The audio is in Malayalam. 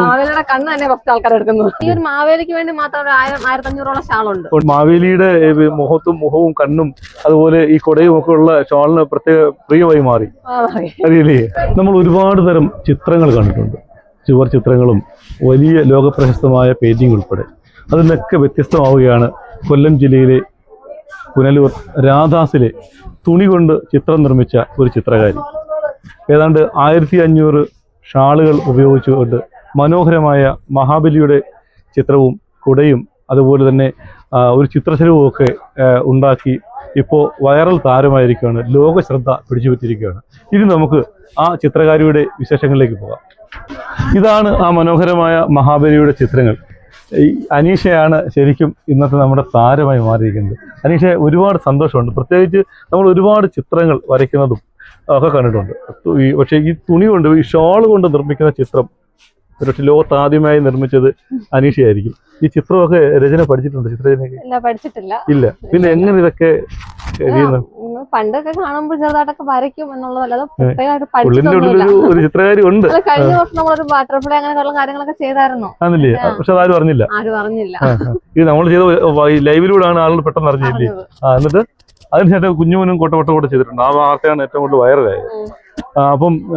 മാവേലിയുടെ കണ്ണ് തന്നെ ഫസ്റ്റ് ആൾക്കാർ എടുക്കുന്നത്. ഈ ഒരു മാവേലിക്ക് വേണ്ടി മാത്രം 1000-1500 ഷാളുണ്ട്. മാവേലിയുടെ മുഖവും കണ്ണും അതുപോലെ ഈ കൊടയും ഒക്കെ ഉള്ള ഷാളിന് പ്രത്യേക പ്രിയമായി മാറി. അറിയില്ലേ, നമ്മൾ ഒരുപാട് തരം ചിത്രങ്ങൾ കണ്ടിട്ടുണ്ട്. ചുവർ ചിത്രങ്ങളും വലിയ ലോകപ്രശസ്തമായ പെയിന്റിംഗ് ഉൾപ്പെടെ. അതിൽ നിന്നൊക്കെ വ്യത്യസ്തമാവുകയാണ് കൊല്ലം ജില്ലയിലെ പുനലൂർ രാധാസിലെ തുണി കൊണ്ട് ചിത്രം നിർമ്മിച്ച ഒരു ചിത്രകാരി. ഏതാണ്ട് 1500 ഷാളുകൾ ഉപയോഗിച്ചുകൊണ്ട് മനോഹരമായ മഹാബലിയുടെ ചിത്രവും കുടയും അതുപോലെ തന്നെ ഒരു ചിത്രശലവും ഒക്കെ ഉണ്ടാക്കി ഇപ്പോൾ വൈറൽ താരമായിരിക്കുകയാണ്, ലോക ശ്രദ്ധ പിടിച്ചുപറ്റിയിരിക്കുകയാണ്. ഇനി നമുക്ക് ആ ചിത്രകാരിയുടെ വിശേഷങ്ങളിലേക്ക് പോകാം. ഇതാണ് ആ മനോഹരമായ മഹാബലിയുടെ ചിത്രങ്ങൾ. ഈ അനീഷയാണ് ശരിക്കും ഇന്നത്തെ നമ്മുടെ താരമായി മാറിയിരിക്കുന്നത്. അനീഷ, ഒരുപാട് സന്തോഷമുണ്ട്. പ്രത്യേകിച്ച് നമ്മൾ ഒരുപാട് ചിത്രങ്ങൾ വരയ്ക്കുന്നതും ഒക്കെ കണ്ടിട്ടുണ്ട്. പക്ഷേ ഈ തുണി കൊണ്ട്, ഈ ഷാൾ കൊണ്ട് നിർമ്മിക്കുന്ന ചിത്രം ഒരുപക്ഷെ ലോകത്ത് ആദ്യമായി നിർമ്മിച്ചത് അനീഷയായിരിക്കും. ഈ ചിത്രമൊക്കെ രചന പഠിച്ചിട്ടുണ്ട്? ചിത്രരചനയൊക്കെ പഠിച്ചിട്ടില്ല. ഇല്ല. പിന്നെ എങ്ങനെ ഇതൊക്കെ ചെയ്യുന്നത്? പണ്ടൊക്കെ കാണുമ്പോൾ ചെറുതായിട്ടൊക്കെ വരയ്ക്കും എന്നുള്ളതല്ലാതെ ഉള്ളിന്റെ ഉള്ളിലൊരു ഒരു ചിത്രകാരി ഉണ്ട്. കഴിഞ്ഞ വർഷം നമ്മളൊരു ബട്ടർഫ്ലൈ അങ്ങനെയുള്ള കാര്യങ്ങളൊക്കെ ചെയ്തായിരുന്നു. ആണല്ലേ? പക്ഷെ അതാരും അറിഞ്ഞില്ല. ഇത് നമ്മൾ ചെയ്ത ലൈവിലൂടെയാണ് ആളുകൾ പെട്ടെന്ന് അറിഞ്ഞില്ലേ? എന്നിട്ട് അതിനുശേഷം കുഞ്ഞുമോനും കോട്ടവട്ടം കൂടെ ചെയ്തിട്ടുണ്ട്. ആ വാർത്തയാണ് ഏറ്റവും കൂടുതൽ വൈറലായത്. അപ്പം